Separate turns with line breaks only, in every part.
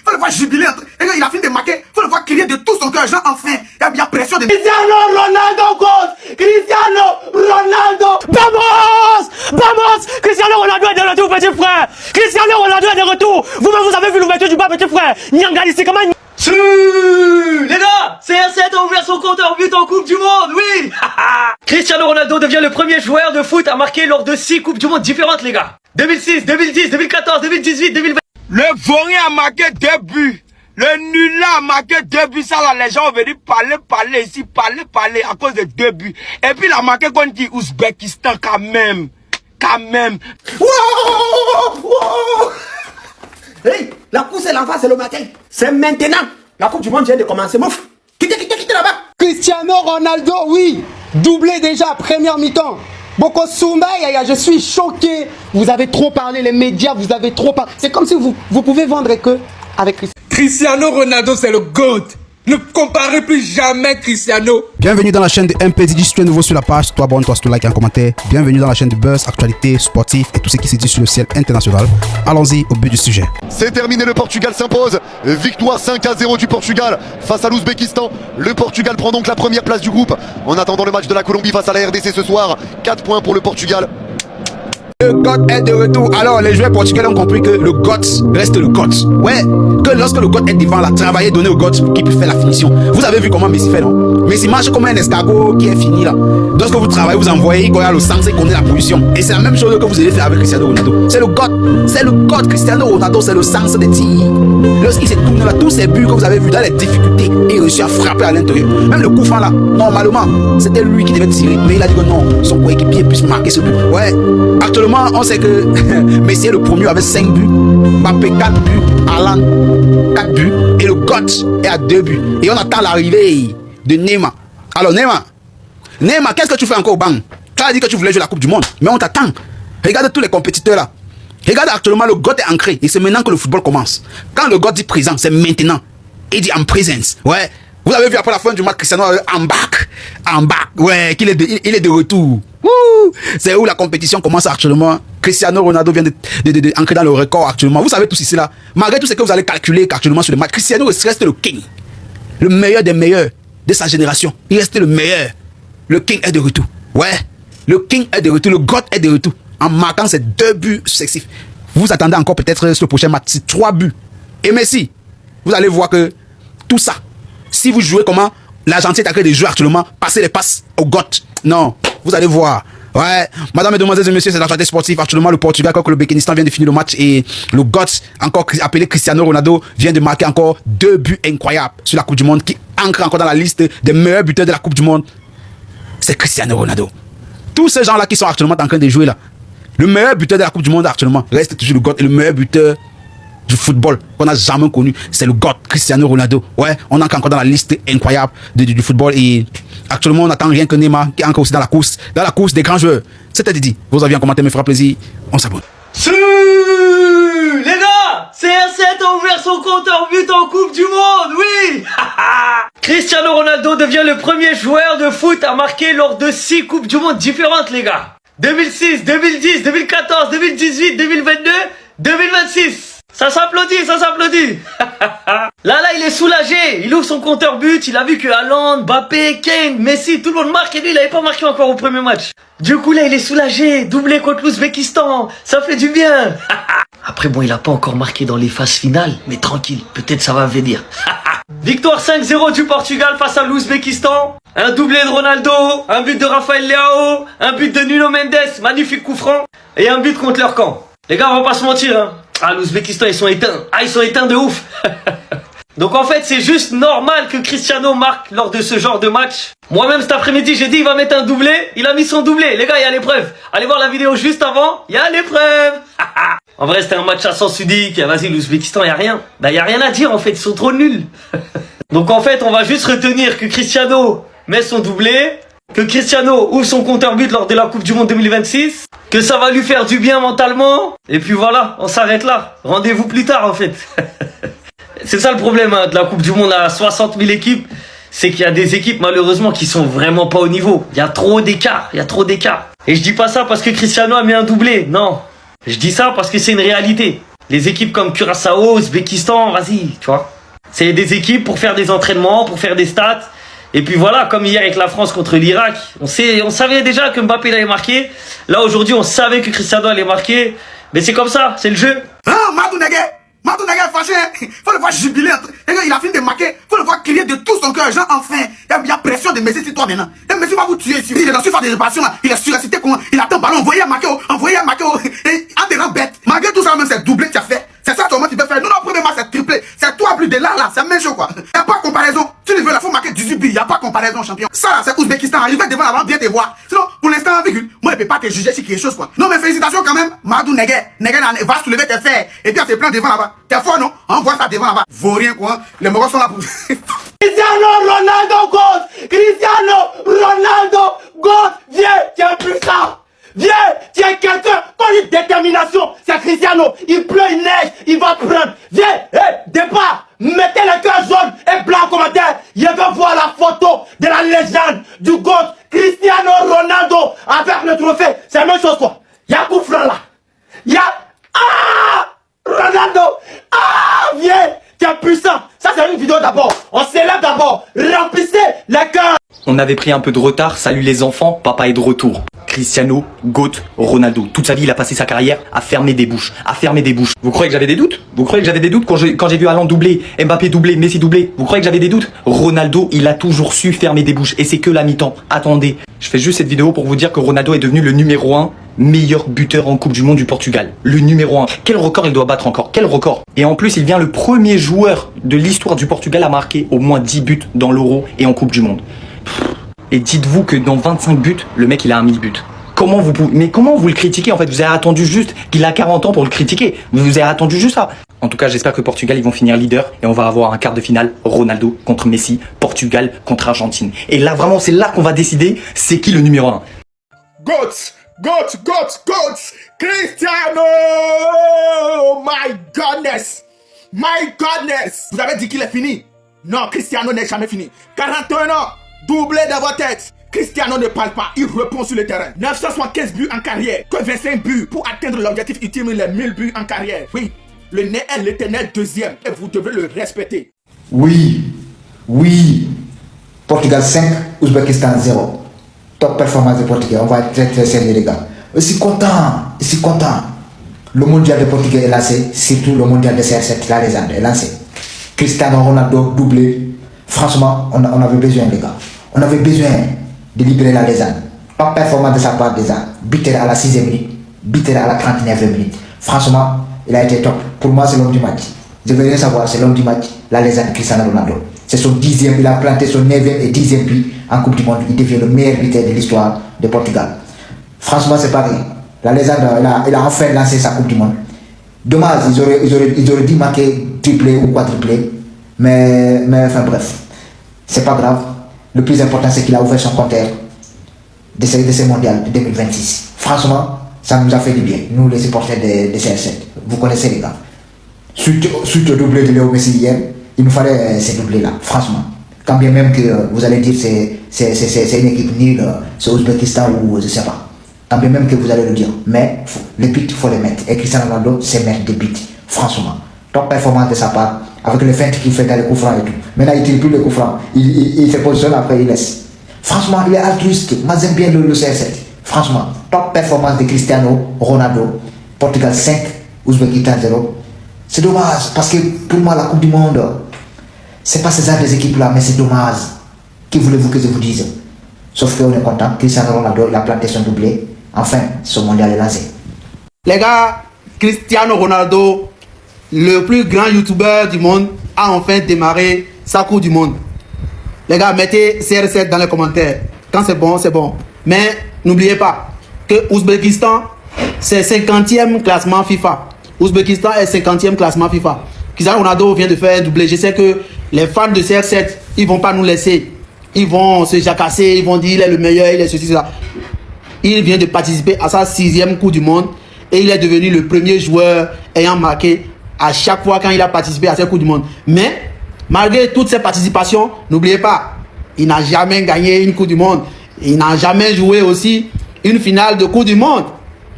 Faut le voir jubiler. Il a fini de marquer. Faut le voir crier de tout son cœur. Genre, enfin, il y a pression de...
Cristiano Ronaldo goal! Cristiano Ronaldo! Vamos! Vamos! Cristiano Ronaldo est de retour, petit frère! Cristiano Ronaldo est de retour! Vous-même, vous avez vu l'ouverture du bas, petit frère! Nyanga ici, comment...
Les gars, CR7 a ouvert son compteur but en Coupe du Monde, oui. Cristiano Ronaldo devient le premier joueur de foot à marquer lors de 6 Coupes du Monde différentes, les gars. 2006, 2010, 2014, 2018, 2020.
Le Vori a marqué 2 buts. Le Nula a marqué 2 buts. Ça là, les gens ont venu parler ici, parler à cause de 2 buts. Et puis il a marqué contre Ouzbékistan quand même. Quand même.
Hey, la course et l'enfant, c'est le matin. C'est maintenant. La Coupe du Monde vient de commencer. Mouf. Quittez là-bas.
Cristiano Ronaldo, oui! Doublé déjà, première mi-temps. Boko Soumba, je suis choqué. Vous avez trop parlé, les médias, vous avez trop parlé. C'est comme si vous pouvez vendre que avec Cristiano.
Cristiano Ronaldo, c'est le GOAT. Ne comparez plus jamais Cristiano.
Bienvenue dans la chaîne de MPDJ. Si tu es nouveau sur la page, toi abonne-toi, si tu likes et un commentaire. Bienvenue dans la chaîne de Buzz, actualité, sportif et tout ce qui se dit sur le ciel international. Allons-y au but du sujet.
C'est terminé, le Portugal s'impose. Victoire 5-0 du Portugal face à l'Ouzbékistan. Le Portugal prend donc la première place du groupe. En attendant le match de la Colombie face à la RDC ce soir, 4 points pour le Portugal.
Le GOAT est de retour. Alors, les joueurs portugais ont compris que le GOAT reste le GOAT. Ouais, que lorsque le GOAT est devant, là, travailler, donner au GOAT pour qu'il puisse faire la finition. Vous avez vu comment Messi fait, non? Messi marche comme un escargot qui est fini, là. Lorsque vous travaillez, vous envoyez, il regarde le centre, il connaît la position. Et c'est la même chose que vous allez faire avec Cristiano Ronaldo. C'est le GOAT. C'est le GOAT. Cristiano Ronaldo, c'est le sens des tirs. Lorsqu'il s'est tourné là, tous ces buts que vous avez vus dans les difficultés, il réussit à frapper à l'intérieur. Même le coup franc là, normalement, c'était lui qui devait tirer. Mais il a dit que non, son coéquipier puisse marquer ce but. Ouais, actuellement, on sait que Messi est le premier avec 5 buts, Mbappé 4 buts, Haaland 4 buts et le GOAT est à 2 buts. Et on attend l'arrivée de Neymar. Alors Neymar, qu'est-ce que tu fais encore au banc? Tu as dit que tu voulais jouer la Coupe du Monde, mais on t'attend. Regarde tous les compétiteurs là. Regarde actuellement, le GOAT est ancré et c'est maintenant que le football commence. Quand le GOAT dit présent, c'est maintenant. Il dit en présence. Ouais. Vous avez vu après la fin du match, Cristiano en back. Ouais, il est de retour. C'est où la compétition commence actuellement. Cristiano Ronaldo vient d'entrer dans le record actuellement. Vous savez tous ici là. Malgré tout ce que vous allez calculer actuellement sur le match, Cristiano reste le king. Le meilleur des meilleurs de sa génération. Il reste le meilleur. Le king est de retour. Ouais. Le king est de retour. Le GOAT est de retour. En marquant ces 2 buts successifs. Vous attendez encore peut-être sur le prochain match. C'est 3 buts. Et Messi, vous allez voir que tout ça, si vous jouez comment l'Argentine est en train de jouer actuellement, passer les passes au GOAT. Non, vous allez voir. Ouais, madame, mesdemoiselles et messieurs, c'est l'actualité sportive. Actuellement, le Portugal, quand le Békinistan vient de finir le match et le GOAT, encore appelé Cristiano Ronaldo, vient de marquer encore 2 buts incroyables sur la Coupe du Monde qui ancre encore dans la liste des meilleurs buteurs de la Coupe du Monde. C'est Cristiano Ronaldo. Tous ces gens-là qui sont actuellement en train de jouer là, le meilleur buteur de la Coupe du Monde actuellement reste toujours le GOAT et le meilleur buteur du football qu'on n'a jamais connu, c'est le GOAT, Cristiano Ronaldo. Ouais, on est encore dans la liste incroyable du football et actuellement on n'attend rien que Neymar qui est encore aussi dans la course des grands joueurs. C'était Didi, vos avis en commentaire me fera plaisir, on s'abonne.
Les gars, CR7 a ouvert son compteur but en Coupe du Monde, oui. Cristiano Ronaldo devient le premier joueur de foot à marquer lors de 6 Coupes du Monde différentes, les gars. 2006, 2010, 2014, 2018, 2022, 2026. Ça s'applaudit, ça s'applaudit. Là, il est soulagé. Il ouvre son compteur but. Il a vu que Haaland, Mbappé, Kane, Messi, tout le monde marque. Et lui, il n'avait pas marqué encore au premier match. Du coup, là, il est soulagé. Doublé contre l'Ouzbékistan. Ça fait du bien. Après, bon, il n'a pas encore marqué dans les phases finales. Mais tranquille, peut-être ça va venir. Victoire 5-0 du Portugal face à l'Ouzbékistan. Un doublé de Ronaldo. Un but de Rafael Leao. Un but de Nuno Mendes. Magnifique coup franc. Et un but contre leur camp. Les gars, on va pas se mentir, hein. Ah, l'Ouzbékistan, ils sont éteints. Ah, ils sont éteints de ouf. Donc en fait, c'est juste normal que Cristiano marque lors de ce genre de match. Moi-même, cet après-midi, j'ai dit, il va mettre un doublé. Il a mis son doublé. Les gars, il y a l'épreuve. Allez voir la vidéo juste avant. Il y a l'épreuve. En vrai, c'était un match à sens unique. Vas-y, l'Ouzbékistan, il n'y a rien. Bah, il n'y a rien à dire, en fait. Ils sont trop nuls. Donc en fait, on va juste retenir que Cristiano met son doublé. Que Cristiano ouvre son compteur but lors de la Coupe du Monde 2026. Que ça va lui faire du bien mentalement. Et puis voilà, on s'arrête là. Rendez-vous plus tard en fait. C'est ça le problème de la Coupe du Monde à 60 000 équipes. C'est qu'il y a des équipes malheureusement qui sont vraiment pas au niveau. Il y a trop d'écart, Et je dis pas ça parce que Cristiano a mis un doublé. Non. Je dis ça parce que c'est une réalité. Les équipes comme Curaçao, Ouzbékistan, vas-y, tu vois. C'est des équipes pour faire des entraînements, pour faire des stats. Et puis voilà, comme hier avec la France contre l'Irak, on savait déjà que Mbappé allait marquer. Là, aujourd'hui, on savait que Cristiano allait marquer. Mais c'est comme ça, c'est le jeu.
Ah, Madou Neguet fâché, faut le voir jubiler. Il a fini de marquer, faut le voir crier de tout son cœur. Genre, enfin, il y a pression de Messi sur toi maintenant. Et Messi va vous tuer ici. Il est dans ce phase de réparation là. Il est surexcité, il attend le ballon, envoyez marquer, en te rend bête. Malgré tout ça, même c'est doublé que tu as fait. C'est ça, toi, tu peux faire. Nous, notre premier match, c'est triplé. C'est toi plus de là, c'est la même chose, quoi. Y a pas de comparaison. Tu veux, là, faut marquer 18 buts. Y a pas de comparaison, champion. Ça, là, c'est Ouzbékistan. Il va devant avant bien te voir. Sinon, pour l'instant, virgule, moi, je peux pas te juger sur quelque chose, quoi. Non, mais félicitations quand même. Madou Neguet va soulever tes fers. Et puis, on te prend devant là-bas. T'es fort, non? On voit ça devant là-bas. Vaut rien, quoi. Les moraux sont là pour.
Cristiano Ronaldo GOAT! Cristiano Ronaldo GOAT! Viens, tu es puissant! Viens, tu es quelqu'un qui a une détermination. C'est Cristiano. Il pleut, il neige, il va prendre. Viens, départ. Mettez le cœur jaune et blanc en commentaire. Je veux voir la photo de la légende du GOAT Cristiano Ronaldo avec le trophée. C'est la même chose, quoi. Il y a un coup franc là. Il y a... Ah! Ronaldo! Ah! Viens! Tu es puissant. Ça, c'est une vidéo d'abord. On s'élève d'abord. Remplissez les cœurs.
On avait pris un peu de retard, salut les enfants, papa est de retour. Cristiano, GOAT, Ronaldo. Toute sa vie, il a passé sa carrière à fermer des bouches, Vous croyez que j'avais des doutes? Vous croyez que j'avais des doutes quand j'ai vu Haaland doubler, Mbappé doubler, Messi doubler? Vous croyez que j'avais des doutes? Ronaldo, il a toujours su fermer des bouches et c'est que la mi-temps. Attendez, je fais juste cette vidéo pour vous dire que Ronaldo est devenu le numéro 1 meilleur buteur en Coupe du Monde du Portugal. Le numéro 1. Quel record il doit battre encore? Quel record? Et en plus, il devient le premier joueur de l'histoire du Portugal à marquer au moins 10 buts dans l'Euro et en Coupe du Monde. Et dites-vous que dans 25 buts, le mec il a 1000 buts. Comment vous le critiquez en fait? Vous avez attendu juste qu'il a 40 ans pour le critiquer. Vous avez attendu juste ça. En tout cas, j'espère que Portugal ils vont finir leader et on va avoir un quart de finale Ronaldo contre Messi, Portugal contre Argentine. Et là vraiment, c'est là qu'on va décider c'est qui le numéro 1.
GOAT! Cristiano! My goodness! Vous avez dit qu'il est fini? Non, Cristiano n'est jamais fini. 41 ans, doublé dans votre tête. Cristiano ne parle pas, il répond sur le terrain. 975 buts en carrière, que 25 buts pour atteindre l'objectif ultime, les 1000 buts en carrière. Oui, le né est l'éternel deuxième et vous devez le respecter.
Oui. Portugal 5, Ouzbékistan 0. Top performance de Portugal, on va être très très sérieux les gars. Je suis content. Le mondial de Portugal est lancé, surtout le mondial de CR7, la légende est lancée. Cristiano Ronaldo doublé. Franchement, on avait besoin les gars. On avait besoin de libérer la légende. Pas performance de sa part déjà. Buteur à la 6e minute, buteur à la 39e minute. Franchement, il a été top. Pour moi, c'est l'homme du match. Je veux rien savoir, c'est l'homme du match, la légende Cristiano Ronaldo. C'est son 10e, il a planté son 9e et 10e but en Coupe du Monde. Il devient le meilleur buteur de l'histoire de Portugal. Franchement, c'est pas rien. La légende, il a enfin lancé sa Coupe du Monde. Dommage, ils auraient dû marquer triplé ou quadruplé. Mais enfin bref, c'est pas grave. Le plus important, c'est qu'il a ouvert son compteur de ce mondial de 2026. Franchement, ça nous a fait du bien, nous les supporters de CR7. Vous connaissez les gars. Suite au doublé de Léo Messi hier, il nous fallait ces doublés-là, franchement. Quand bien même que vous allez dire c'est une équipe nulle, c'est Ouzbékistan ou je sais pas. Quand bien même que vous allez le dire. Mais les buts, il faut les mettre. Et Cristiano Ronaldo, c'est mettre des buts, franchement. Top performance de sa part, avec le feint qu'il fait dans les coups francs et tout. Maintenant, il ne tire plus les coups francs. Il se positionne, après il laisse. Franchement, il est altruiste. Moi, j'aime bien le CR7. Franchement, top performance de Cristiano Ronaldo. Portugal 5, Ouzbékistan 0. C'est dommage, parce que pour moi, la Coupe du Monde, c'est pas ces genre des équipes-là, mais c'est dommage. Que voulez-vous que je vous dise? Sauf qu'on est content. Cristiano Ronaldo, il a planté son doublé. Enfin, son mondial est lancé.
Les gars, Cristiano Ronaldo, le plus grand youtubeur du monde, a enfin démarré sa Coupe du Monde. Les gars, mettez CR7 dans les commentaires. Quand c'est bon, c'est bon. Mais n'oubliez pas que Ouzbékistan, c'est 50e classement FIFA. Ouzbékistan est 50e classement FIFA. Cristiano Ronaldo vient de faire un doublé. Je sais que les fans de CR7, ils vont pas nous laisser. Ils vont se jacasser, ils vont dire il est le meilleur, il est ceci, cela. Il vient de participer à sa 6e Coupe du Monde et il est devenu le premier joueur ayant marqué à chaque fois quand il a participé à cette Coupe du Monde. Mais malgré toutes ces participations, n'oubliez pas, il n'a jamais gagné une Coupe du Monde. Il n'a jamais joué aussi une finale de Coupe du Monde.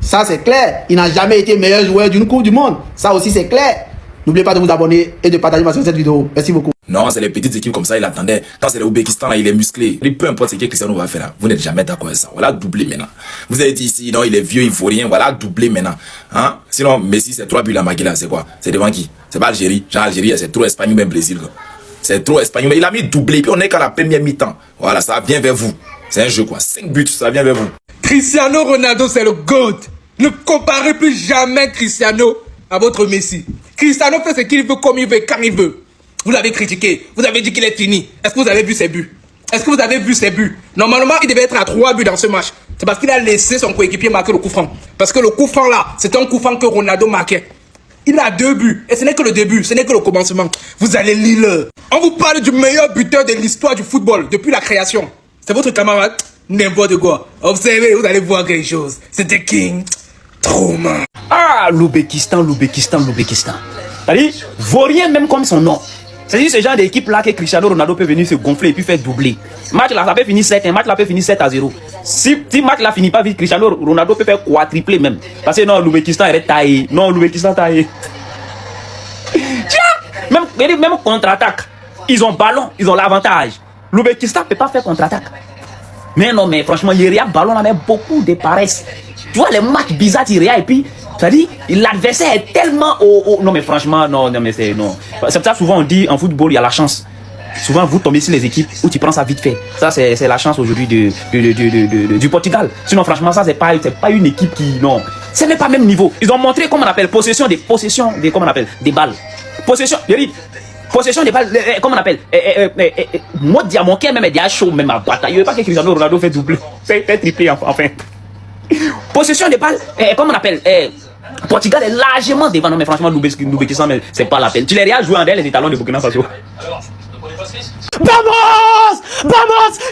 Ça, c'est clair. Il n'a jamais été meilleur joueur d'une Coupe du Monde. Ça aussi, c'est clair. N'oubliez pas de vous abonner et de partager cette vidéo. Merci beaucoup.
Non, c'est les petites équipes comme ça, il attendait. Quand c'est l'Ouzbékistan, là, il est musclé. Peu importe ce que Cristiano va faire, là, vous n'êtes jamais d'accord avec ça. Voilà, doublé maintenant. Vous avez dit ici, non, il est vieux, il faut rien. Voilà, doublé maintenant. Hein? Sinon, Messi, c'est 3 buts à marquer là, c'est quoi? C'est devant qui? C'est pas Algérie. Genre, Algérie, c'est trop Espagne ou même Brésil, quoi. C'est trop Espagne. Mais il a mis doublé, puis on est qu'à la première mi-temps. Voilà, ça vient vers vous. C'est un jeu, quoi. 5 buts, ça vient vers vous.
Cristiano Ronaldo, c'est le GOAT. Ne comparez plus jamais Cristiano à votre Messi. Cristiano fait ce qu'il veut, comme il veut, quand il veut. Vous l'avez critiqué, vous avez dit qu'il est fini. Est-ce que vous avez vu ses buts? Est-ce que vous avez vu ses buts? Normalement, il devait être à 3 buts dans ce match. C'est parce qu'il a laissé son coéquipier marquer le coup franc. Parce que le coup franc là, c'est un coup franc que Ronaldo marquait. Il a 2 buts. Et ce n'est que le début, ce n'est que le commencement. Vous allez lire. On vous parle du meilleur buteur de l'histoire du football depuis la création. C'est votre camarade? N'importe quoi. Observez, vous allez voir quelque chose. C'était King. Trauma.
Ah, l'Ouzbékistan. C'est-à-dire, vaurien même comme son nom. C'est-à-dire ce genre d'équipe là que Cristiano Ronaldo peut venir se gonfler et puis faire doubler. Match là, ça peut finir 7, un match là peut finir 7-0. Si match là finit pas vite, Cristiano Ronaldo peut faire quadrupler même. Parce que non, l'Ouzbékistan est taillé. Non, l'Ouzbékistan taillé. Tiens, même contre-attaque. Ils ont ballon, ils ont l'avantage. L'Ouzbékistan peut pas faire contre-attaque. Mais non, mais franchement, il y a ballon là, mais beaucoup de paresse. Tu vois les matchs bizarres, il y a et puis. C'est-à-dire, l'adversaire est tellement non mais franchement, non mais c'est non. C'est pour ça souvent on dit en football il y a la chance. Souvent vous tombez sur les équipes où tu prends ça vite fait. Ça c'est la chance aujourd'hui du Portugal. Sinon franchement ça c'est pas une équipe qui non. C'est même pas même niveau. Ils ont montré comment on appelle possession des comment on appelle des balles. Possession des balles, comment on appelle moi diamant qui même déjà chaud même à bataille. Pas que Cristiano Ronaldo fait double, fait triplé enfin. Possession des balles, comment on appelle Portugal est largement devant. Non mais franchement l'Ouzbékistan c'est pas la peine. Tu les regardes jouer en les étalons de Burkina Faso. Vamos!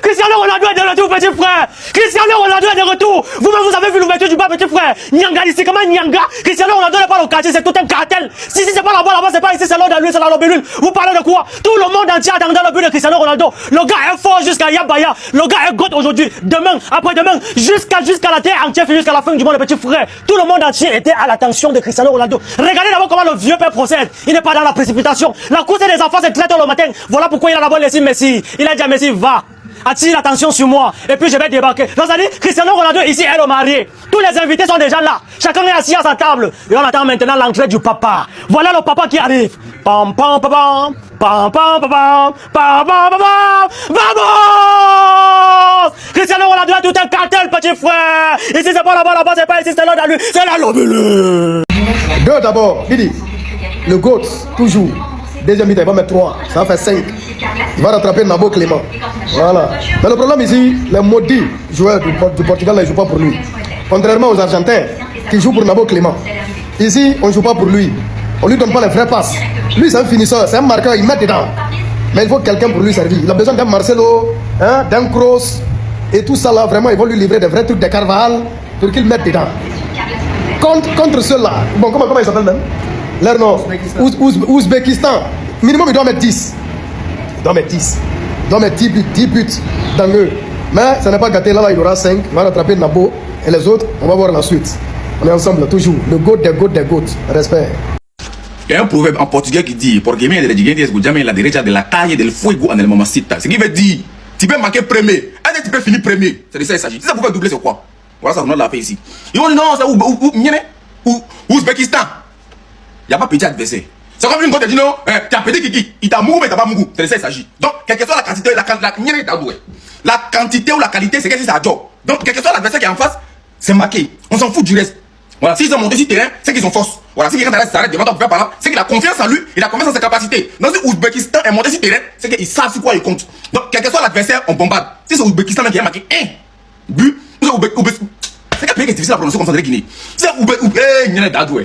Cristiano Ronaldo est de retour, petit frère! Cristiano Ronaldo est de retour! Vous-même, vous avez vu l'ouverture du bas, petit frère! Nyanga ici, comment Nyanga? Cristiano Ronaldo n'est pas le quartier, c'est tout un cartel! Si c'est pas là-bas, c'est pas ici, c'est l'ordre de lui, c'est la lobellule! Vous parlez de quoi? Tout le monde entier attendait le but de Cristiano Ronaldo! Le gars est fort jusqu'à Yabaya! Le gars est GOAT aujourd'hui! Demain, après-demain, jusqu'à la terre entière, jusqu'à la fin du monde, petit frère! Tout le monde entier était à l'attention de Cristiano Ronaldo! Regardez d'abord comment le vieux père procède! Il n'est pas dans la précipitation! La course des enfants, c'est très tôt le matin! Voilà pourquoi il a d'abord laissé Messi! Il a dit à Messi, va! Attire l'attention sur moi et puis je vais débarquer. Donc ça dit, Cristiano Ronaldo ici est le marié. Tous les invités sont déjà là. Chacun est assis à sa table. Et on attend maintenant l'entrée du papa. Voilà le papa qui arrive. Pam pam pam pam pam pam pam pam pam pam pam. Vamos! Cristiano Ronaldo a tout un cartel, petit frère. Ici c'est pas là-bas, c'est pas ici, c'est l'autre à lui. C'est la lobule.
Deux d'abord, Didi. Le GOAT, toujours. Deuxième mi-temps, il va mettre 3. Ça fait 5. Il va rattraper Nabo Clément. Voilà. Mais le problème ici, les maudits joueurs du Portugal ne jouent pas pour lui. Contrairement aux Argentins qui jouent pour Nabo Clément. Ici, on ne joue pas pour lui. On ne lui donne pas les vraies passes. Lui, c'est un finisseur, c'est un marqueur, il met dedans. Mais il faut quelqu'un pour lui servir. Il a besoin d'un Marcelo, d'un Kroos. Et tout ça là, vraiment, ils vont lui livrer des vrais trucs de Carvajal pour qu'il mette dedans. Contre ceux-là, bon, comment ils s'appellent même? Leur nom, Ouzbékistan. Minimum, il doit mettre 10. Il doit mettre 10. Il doit mettre 10 buts dans eux. Mais ça n'est pas gâté. Là, il aura 5. Il va rattraper Nabo. Et les autres, on va voir la suite. On est ensemble, toujours. Le GOAT des GOAT. Respect.
Il y a un proverbe en portugais qui dit porque viene de la gigantes escuchame la derecha de la calle del fuego en el mamacita. Ce qui veut dire, tu peux marquer premier. Est-ce que tu peux finir premier? C'est de ça qu'il s'agit. Si ça pouvait doubler, c'est quoi? Voilà ça, on l'a fait ici. Ils vont dire non, c'est Ouzbékistan. Il n'y a pas petit adversaire. C'est comme une fois, tu dis non, tu as petit kiki, il t'a mouru, mais tu n'as pas mouru. C'est de ça qu'il s'agit. Donc, quelle que soit la quantité, la quantité ou la qualité, c'est que c'est ça job. Donc, quel que soit l'adversaire qui est en face, c'est marqué. On s'en fout du reste. Voilà, s'ils ont monté sur le terrain, c'est qu'ils ont force. Voilà, si quelqu'un s'arrête devant ton par là, c'est qu'il a confiance en lui, il a confiance en ses capacités. Donc, si Ouzbékistan est monté sur le terrain, c'est qu'ils savent sur quoi ils comptent. Donc, quel que soit l'adversaire, on bombarde. Si c'est Ouzbékistan qui a marqué un but, c'est quel pays qui est difficile à prononcer comme ça de la Guinée. Si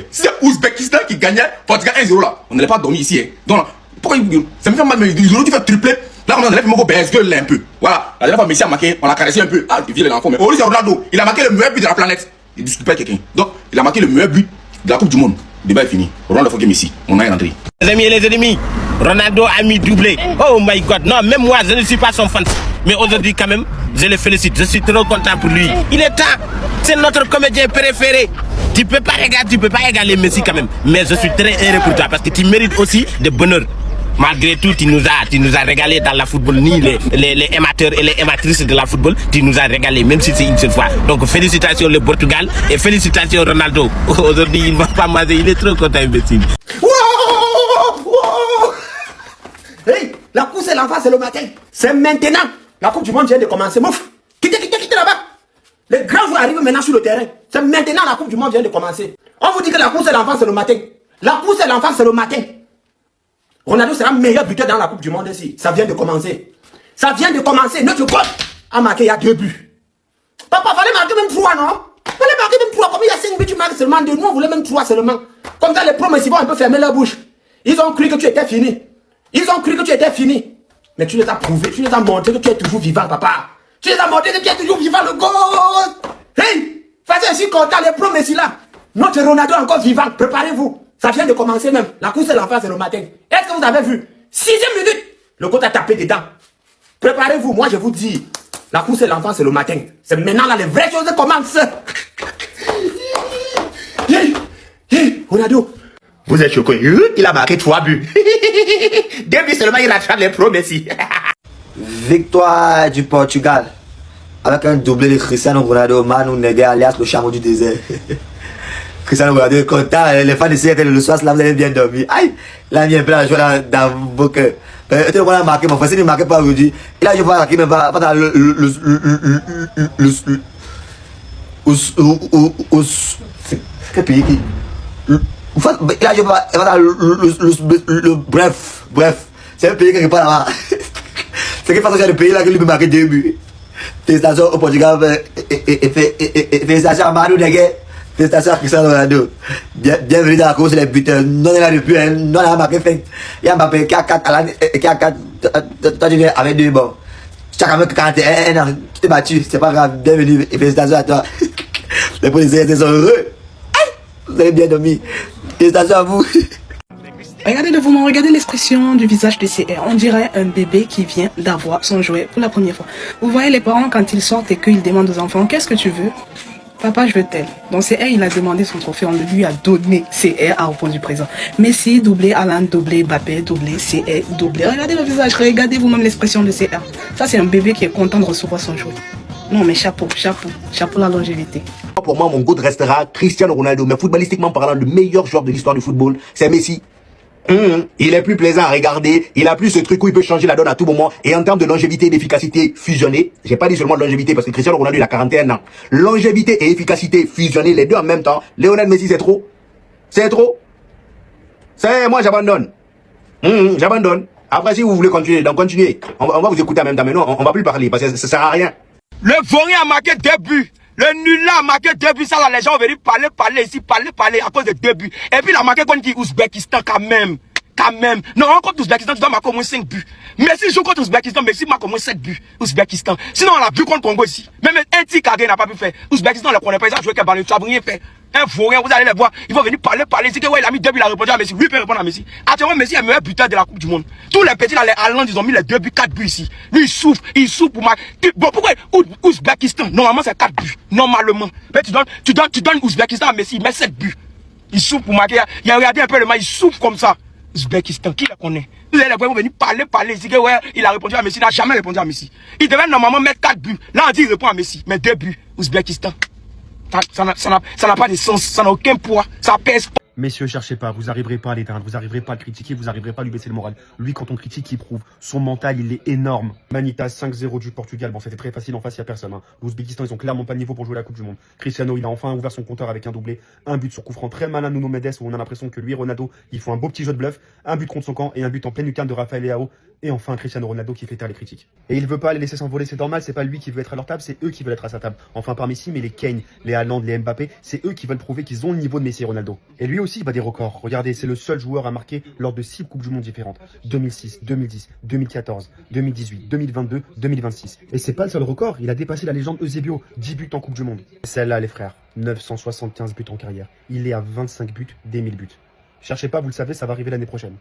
c'est Ouzbékistan qui gagnait Portugal 1-0 là, on n'allait pas dormir ici. Hein. Donc, pourquoi ça me fait mal, mais ils ont dû faire tripler. Là, on a enlève mon BSG là un peu. Voilà, la dernière fois, Messi a marqué, on l'a caressé un peu. Ah, il vient l'enfant, mais Ronaldo, Ronaldo, il a marqué le meilleur but de la planète. Il discute pas avec quelqu'un. Donc, il a marqué le meilleur but de la Coupe du Monde. Le débat est fini. Ronaldo faut que Messi. On a rentré.
Les ennemis, Ronaldo a mis doublé. Oh my god, non, même moi, je ne suis pas son fan. Mais aujourd'hui, quand même, je le félicite, je suis trop content pour lui. Il est temps, c'est notre comédien préféré. Tu peux pas égaler Messi quand même. Mais je suis très heureux pour toi parce que tu mérites aussi de bonheur. Malgré tout, tu nous as régalé dans la football, ni les amateurs et les amatrices de la football, tu nous as régalé, même si c'est une seule fois. Donc félicitations le Portugal et félicitations Ronaldo. Aujourd'hui, il ne va pas manger, il est trop content, imbécile.
Hey, la course c'est l'enfant, c'est le matin. C'est maintenant. La Coupe du Monde vient de commencer. Mouf, quittez là-bas. Les grands joueurs arrivent maintenant sur le terrain. C'est maintenant la Coupe du Monde vient de commencer. On vous dit que la course c'est l'enfant, c'est le matin. La course c'est l'enfant, c'est le matin. Ronaldo sera meilleur buteur dans la Coupe du Monde ici. Ça vient de commencer. Ça vient de commencer. Notre goal a marqué il y a 2 buts. Papa, fallait marquer même 3, non? Fallait marquer même 3. Comme il y a 5 buts, tu marques seulement 2. Nous, on voulait même 3 seulement. Comme ça, les promesses, ils vont un peu fermer leur bouche. Ils ont cru que tu étais fini. Ils ont cru que tu étais fini. Mais tu les as prouvés. Tu les as montré que tu es toujours vivant, papa. Tu les as montré que tu es toujours vivant, le goal. Hey, faites ainsi content, les promesses là. Notre Ronaldo est encore vivant. Préparez-vous. Ça vient de commencer même. La course c'est l'enfant, c'est le matin. Est-ce que vous avez vu? 6e minute. Le côté a tapé dedans. Préparez-vous. Moi, je vous dis. La course c'est l'enfant, c'est le matin. C'est maintenant là, les vraies choses commencent. Ronaldo. Vous êtes choqué. Il a marqué 3 buts. 2 buts seulement, il rattrape les promesses.
Victoire du Portugal. Avec un doublé de Cristiano Ronaldo, Manu Neguet, alias le chameau du désert. Cristiano Ronaldo est content, les fans de CFL le soir, là vous avez bien dormi. Aïe, la mienne plein à jouer dans vos cœurs. Tu vois, marqué, mon frère, s'il ne marque pas aujourd'hui, il a joué qui ne va pas dans quel pays qui il a joué pas dans bref, c'est un pays qui n'est pas là-bas. C'est qu'il faut que le pays là que lui peut marquer 2 buts. Félicitations au Portugal et félicitations à Manu Neguet. Félicitations à Cristiano Ronaldo. Bienvenue dans la course des buteurs. Non, il a depuis, non, il a marqué fait. Il y a Mbappé qui a 4 à l'année, qui a 4. Toi, tu viens avec 2 bons. Chaque année, 41 ans, tu t'es battu. C'est pas grave. Bienvenue et félicitations à toi. Les policiers sont heureux. Vous avez bien dormi. Félicitations à vous.
Regardez devant moi, regardez l'expression du visage de CR. On dirait un bébé qui vient d'avoir son jouet pour la première fois. Vous voyez les parents quand ils sortent et qu'ils demandent aux enfants, qu'est-ce que tu veux? Papa, je veux tel. Donc CR, il a demandé son trophée, on lui a donné. CR a répondu présent. Messi, doublé, Alan, doublé, Mbappé, doublé, CR, doublé. Regardez le visage, regardez vous-même l'expression de CR. Ça, c'est un bébé qui est content de recevoir son jouet. Non, mais chapeau la longévité.
Pour moi, mon goût restera Cristiano Ronaldo. Mais footballistiquement parlant, le meilleur joueur de l'histoire du football, c'est Messi. Il est plus plaisant à regarder, il a plus ce truc où il peut changer la donne à tout moment. Et en termes de longévité et d'efficacité fusionnée, j'ai pas dit seulement longévité parce que Cristiano Ronaldo il a 41 ans. Longévité et efficacité fusionnées, les deux en même temps. Lionel Messi c'est trop. C'est trop. Moi j'abandonne. J'abandonne. Après si vous voulez continuer, donc continuez. On va vous écouter en même temps, mais non, on va plus parler parce que ça sert à rien.
Le Vaurien a marqué 2 buts. Le nul là a marqué 2 buts. Ça là, les gens ont venu parler ici, parler à cause de 2 buts. Et puis il a marqué contre qui? Ouzbékistan quand même. Non, contre Ouzbékistan, tu dois marquer au moins 5 buts. Mais si je joue contre Ouzbékistan, Messi marque au moins 7 buts. Ouzbékistan. Sinon, on a vu contre Congo ici. Même un petit Kagé n'a pas pu faire. Ouzbékistan, on ne le connaît pas. Ils ont joué qu'un ballon. Tu n'as rien fait. Un Vaurien, vous allez les voir. Ils vont venir parler. C'est que ouais, il a mis 2 buts, il a répondu à Messi. Lui, il peut répondre à Messi. Actuellement, Messi est le meilleur buteur de la Coupe du Monde. Tous les petits, là, les Allemands, ils ont mis les 2 buts, 4 buts ici. Lui, il souffre pour marquer. Bon, pourquoi Ouzbékistan? Normalement, c'est 4 buts. Normalement. Mais tu donnes Ouzbékistan à Messi, il met 7 buts. Il souffre pour marquer. Il a regardé un peu le match, il souffre comme ça. Ouzbékistan, qui le connaît? Vous allez les voir, ils vont venir parler. C'est que ouais, il a répondu à Messi, il n'a jamais répondu à Messi. Il devait normalement mettre 4 buts. Là, on dit il répond à Messi, mais 2 buts. Ouzbékistan. Ça n'a pas de sens, ça n'a aucun poids, ça pèse pas.
Messieurs, cherchez pas, vous arriverez pas à l'éteindre, vous arriverez pas à le critiquer, vous arriverez pas à lui baisser le moral. Lui, quand on critique, il prouve. Son mental, il est énorme. Manitas 5-0 du Portugal. Bon, c'était très facile en face, il n'y a personne. L'Ouzbékistan, ils ont clairement pas de niveau pour jouer la Coupe du Monde. Cristiano, il a enfin ouvert son compteur avec un doublé. Un but sur coup franc très malin, Nuno Mendes, où on a l'impression que lui, Ronaldo, ils font un beau petit jeu de bluff. Un but contre son camp et un but en pleine lucarne de Rafael Leao. Et enfin, Cristiano Ronaldo qui fait taire les critiques. Et il veut pas les laisser s'envoler, c'est normal, c'est pas lui qui veut être à leur table, c'est eux qui veulent être à sa table. Enfin, pas Messi, mais les Kane, les Haaland, les Mbappé, c'est eux qui veulent prouver qu'ils ont le niveau de Messi et Ronaldo. Et lui aussi, il bat des records. Regardez, c'est le seul joueur à marquer lors de 6 Coupes du Monde différentes. 2006, 2010, 2014, 2018, 2022, 2026. Et c'est pas le seul record, il a dépassé la légende Eusebio, 10 buts en Coupe du Monde. Celle-là, les frères, 975 buts en carrière. Il est à 25 buts des 1000 buts. Cherchez pas, vous le savez, ça va arriver l'année prochaine.